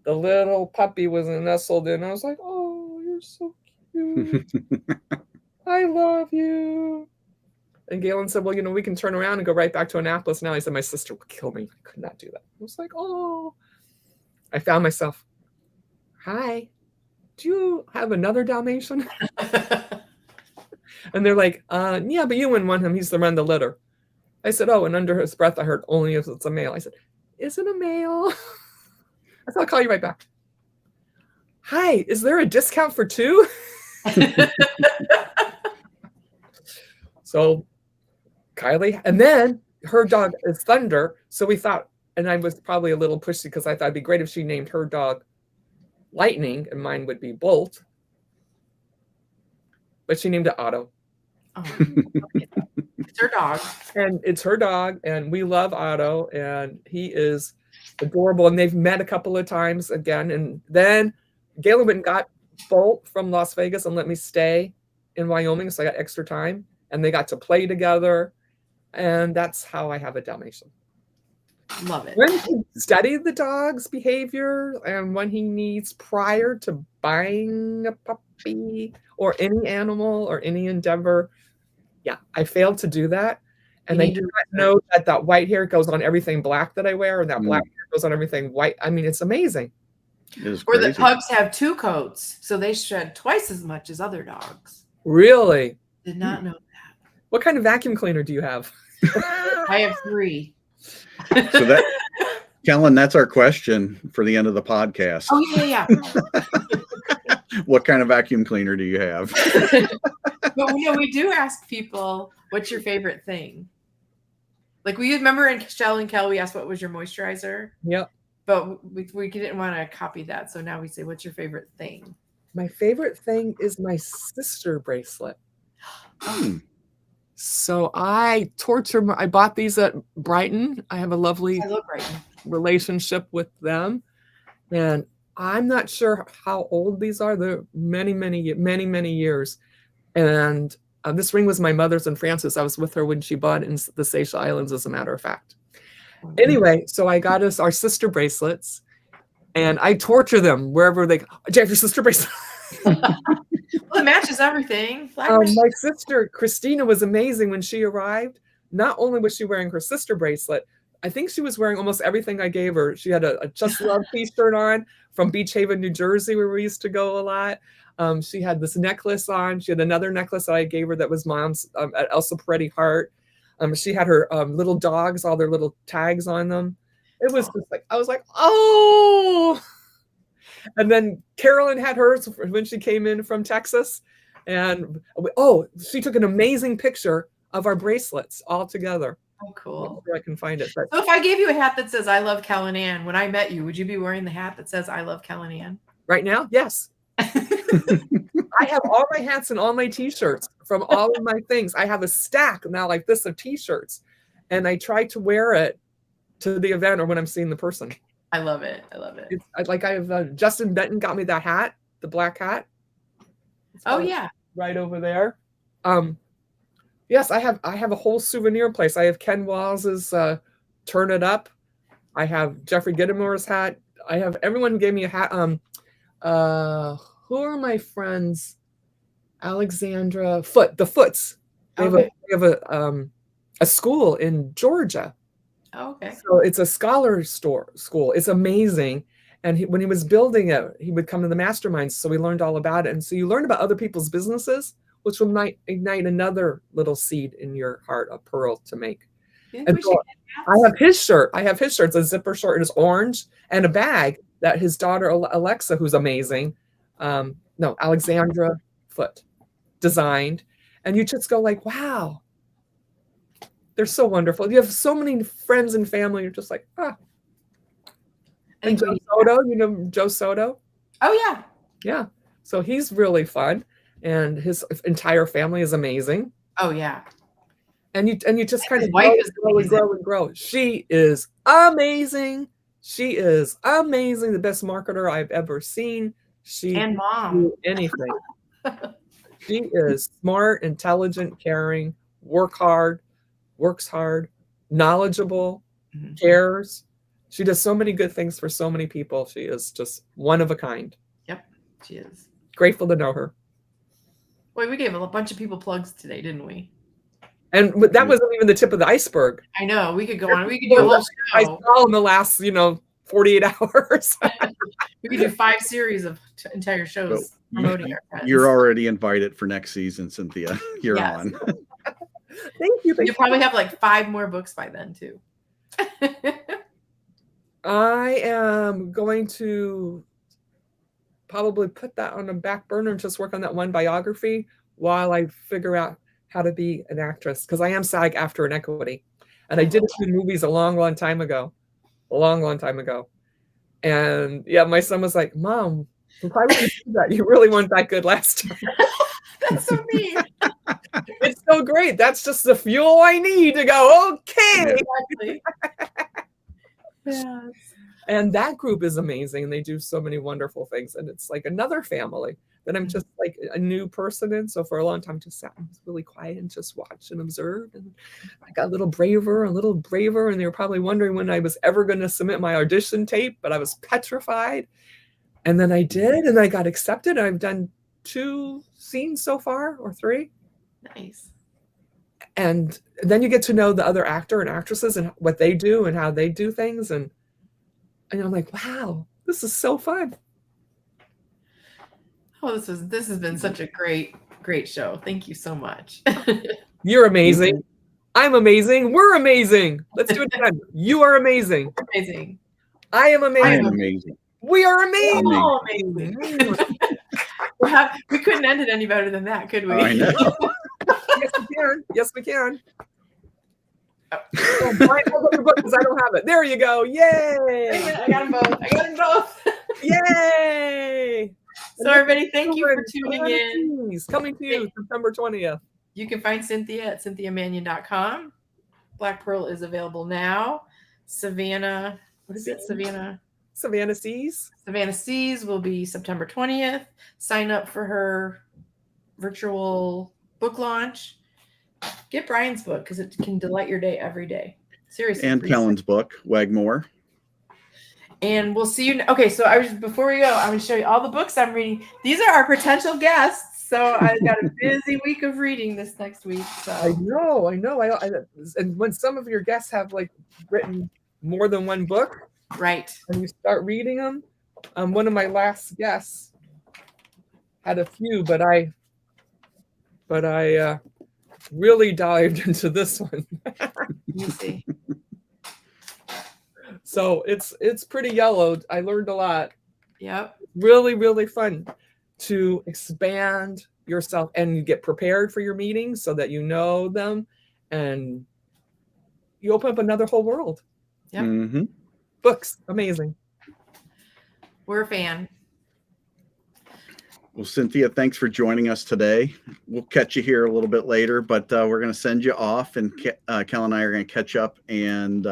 the little puppy was nestled in. I was like, oh, you're so cute. I love you. And Galen said, well, we can turn around and go right back to Annapolis now. I said, my sister would kill me. I could not do that. I was like, oh. I found myself, hi, do you have another Dalmatian? And they're like, yeah, but you wouldn't want him. He's the run the litter. I said, oh, and under his breath, I heard, only if it's a male. I said, is it a male? I said, I'll call you right back. Hi, is there a discount for 2? So Kylie, and then her dog is Thunder. So we thought, and I was probably a little pushy because I thought it'd be great if she named her dog Lightning and mine would be Bolt. But she named it Otto. Oh, it's her dog. And it's her dog, and we love Otto, and he is adorable. And they've met a couple of times again. And then Galen went and got Bolt from Las Vegas and let me stay in Wyoming, so I got extra time. And they got to play together. And that's how I have a Dalmatian. Love it. When he studied the dog's behavior and when he needs prior to buying a puppy or any animal or any endeavor, yeah, I failed to do that. And they do not know that white hair goes on everything black that I wear, and that black hair goes on everything white. I mean, it's amazing. Or the pugs have 2 coats, so they shed twice as much as other dogs. Really? Did not know that. What kind of vacuum cleaner do you have? I have 3. So that, Kellen, that's our question for the end of the podcast. Oh, yeah. What kind of vacuum cleaner do you have? But we do ask people, what's your favorite thing? Like, we remember in Shell and Kel, we asked, what was your moisturizer? Yep. But we didn't want to copy that. So now we say, what's your favorite thing? My favorite thing is my sister bracelet. So I bought these at Brighton. I have a lovely relationship with them. And I'm not sure how old these are. They're many years. And this ring was my mother's in Francis. I was with her when she bought in the Seychelles Islands, as a matter of fact. Anyway, so I got us our sister bracelets, and I torture them wherever they go. Do you have your sister bracelet? Well, it matches everything. My sister Christina was amazing when she arrived. Not only was she wearing her sister bracelet, I think she was wearing almost everything I gave her. She had a Just Love t-shirt on from Beach Haven, New Jersey, where we used to go a lot. She had this necklace on. She had another necklace that I gave her that was Mom's at Elsa Peretti Heart. She had her little dogs, all their little tags on them. It was just like, I was like, oh. And then Carolyn had hers when she came in from Texas. And she took an amazing picture of our bracelets all together. Oh, cool. I can find it. But so if I gave you a hat that says, I love Kellen Ann, when I met you, would you be wearing the hat that says, I love Kellen Ann? Right now? Yes. I have all my hats and all my t-shirts from all of my things. I have a stack now like this of t-shirts, and I try to wear it to the event or when I'm seeing the person. I love it. It's like I have Justin Benton got me that hat, the black hat. Oh yeah, right over there. Yes, I have a whole souvenir place. I have Ken Walls's Turn It Up. I have Jeffrey Gittimer's hat. I have everyone gave me a hat. Who are my friends? Alexandra the Foots. They have a school in Georgia. Oh, okay. So it's a scholar school. It's amazing. And when he was building it, he would come to the masterminds. So we learned all about it. And so you learn about other people's businesses, which will ignite another little seed in your heart, a pearl to make. And so I have his shirt. It's a zipper shirt. It's orange, and a bag that his daughter Alexa, who's amazing, Alexandra Foot, designed. And you just go like, wow, they're so wonderful. You have so many friends and family. You're just like, ah. And Joe Soto, Joe Soto? Oh, yeah. Yeah. So he's really fun. and his entire family is amazing. Oh yeah. And you just kind His of wife grow, is grow and amazing. grow and grow. She is amazing. She is amazing. The best marketer I've ever seen. She And can mom. do anything. She is smart, intelligent, caring, works hard, knowledgeable, Mhm. cares. She does so many good things for so many people. She is just one of a kind. Yep, she is. Grateful to know her. Boy, we gave a bunch of people plugs today, didn't we? And that wasn't even the tip of the iceberg. I know. We could go on. We could do a whole I show. saw in the last, 48 hours. We could do 5 series of entire shows promoting our friends. You're already invited for next season, Cynthia. You're Yes. on. Thank you. You'll probably have like 5 more books by then too. I am going to probably put that on the back burner and just work on that one biography while I figure out how to be an actress, because I am SAG after an equity. And I did a few movies a long, long time ago. And yeah, my son was like, Mom, why would you do that? You really weren't that good last time. That's so neat. It's so great. That's just the fuel I need to go, okay. Exactly. Yes. And that group is amazing. And they do so many wonderful things. And it's like another family that I'm just like a new person in. So for a long time, just sat and was really quiet and just watched and observed. And I got a little braver. And they were probably wondering when I was ever going to submit my audition tape, but I was petrified. And then I did, and I got accepted. I've done 2 scenes so far, or 3. Nice. And then you get to know the other actor and actresses and what they do and how they do things. And I'm like, wow, this is so fun. Oh, this has been such a great show. Thank you so much. You're amazing. I'm amazing. We're amazing. Let's do it again. You are amazing. Amazing. I am amazing. I am amazing. We are amazing. We're all amazing. We couldn't end it any better than that, could we? I know. Yes, we can. Oh, Brian, hold up your book because I don't have it. There you go. Yay. I got them both. Yay. So everybody, thank you for tuning in. Coming to you September 20th. You can find Cynthia at cynthiamanion.com. Black Pearl is available now. Savannah, what is it? Savannah Seas. Savannah Seas will be September 20th. Sign up for her virtual book launch. Get Brian's book because it can delight your day every day. Seriously. And Kellen's book, Wagmore. And we'll see you. Okay, so before we go, I'm going to show you all the books I'm reading. These are our potential guests. So I've got a busy week of reading this next week. So I know. And when some of your guests have like written more than one book, right, and you start reading them, one of my last guests had a few, but I really dived into this one. let me see. So it's pretty yellowed. I learned a lot. Yep. Really, really fun to expand yourself and you get prepared for your meetings so that you know them and you open up another whole world. Yep. Mm-hmm. Books, amazing. We're a fan. Well, Cynthia, thanks for joining us today. We'll catch you here a little bit later, but we're going to send you off, and Kellen and I are going to catch up and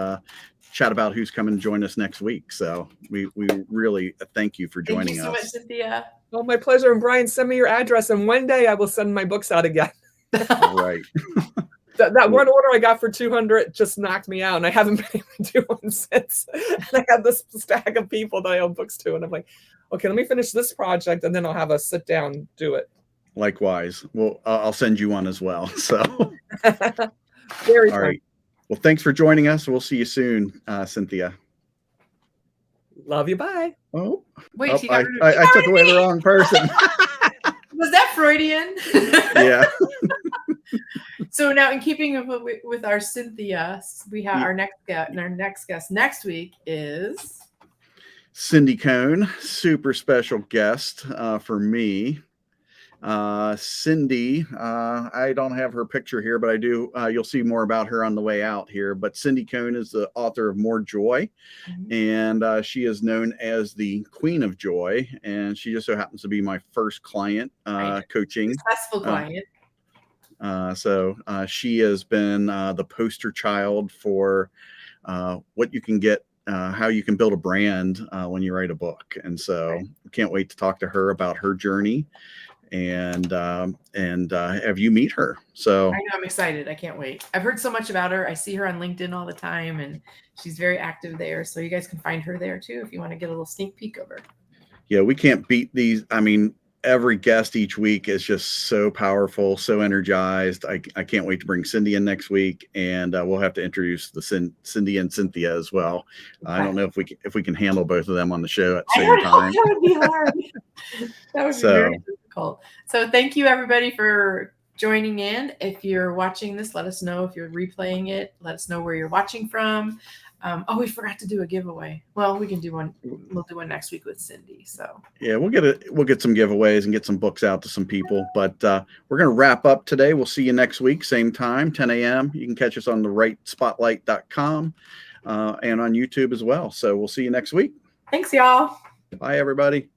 chat about who's coming to join us next week. So we really thank you for joining us. Thank you so much, Cynthia. Oh, my pleasure. And Brian, send me your address, and one day I will send my books out again. Right. That one order I got for 200 just knocked me out, and I haven't been able to do one since. And I have this stack of people that I owe books to, and I'm like, okay, let me finish this project, and then I'll have a sit down, do it. Likewise. Well, I'll send you one as well. So, Very all fun. right. Well, thanks for joining us. We'll see you soon, Cynthia. Love you. Bye. Oh, Wait, I took away the wrong person. Was that Freudian? Yeah. So now, in keeping with our Cynthia, we have our next guest. And our next guest next week is Cindy Cohn, super special guest for me. Cindy, I don't have her picture here, but I do. You'll see more about her on the way out here. But Cindy Cohn is the author of More Joy, and she is known as the Queen of Joy. And she just so happens to be my first client coaching. Successful client. So she has been the poster child for what you can get, how you can build a brand when you write a book. And so I can't wait to talk to her about her journey and have you meet her. So I know, I'm excited. I can't wait. I've heard so much about her. I see her on LinkedIn all the time, and she's very active there. So you guys can find her there too if you want to get a little sneak peek of her. Yeah, we can't beat these. I mean, every guest each week is just so powerful, so energized. I can't wait to bring Cindy in next week, and we'll have to introduce the Cindy and Cynthia as well. I don't know if we can handle both of them on the show at the same time. That would be hard. That would be very difficult. So thank you everybody for joining in. If you're watching this, let us know. If you're replaying it, let us know where you're watching from. Oh, we forgot to do a giveaway. Well, we can do one. We'll do one next week with Cindy. So yeah, we'll get some giveaways and get some books out to some people. But we're going to wrap up today. We'll see you next week, same time, 10 a.m. You can catch us on the rightspotlight.com and on YouTube as well. So we'll see you next week. Thanks, y'all. Bye, everybody.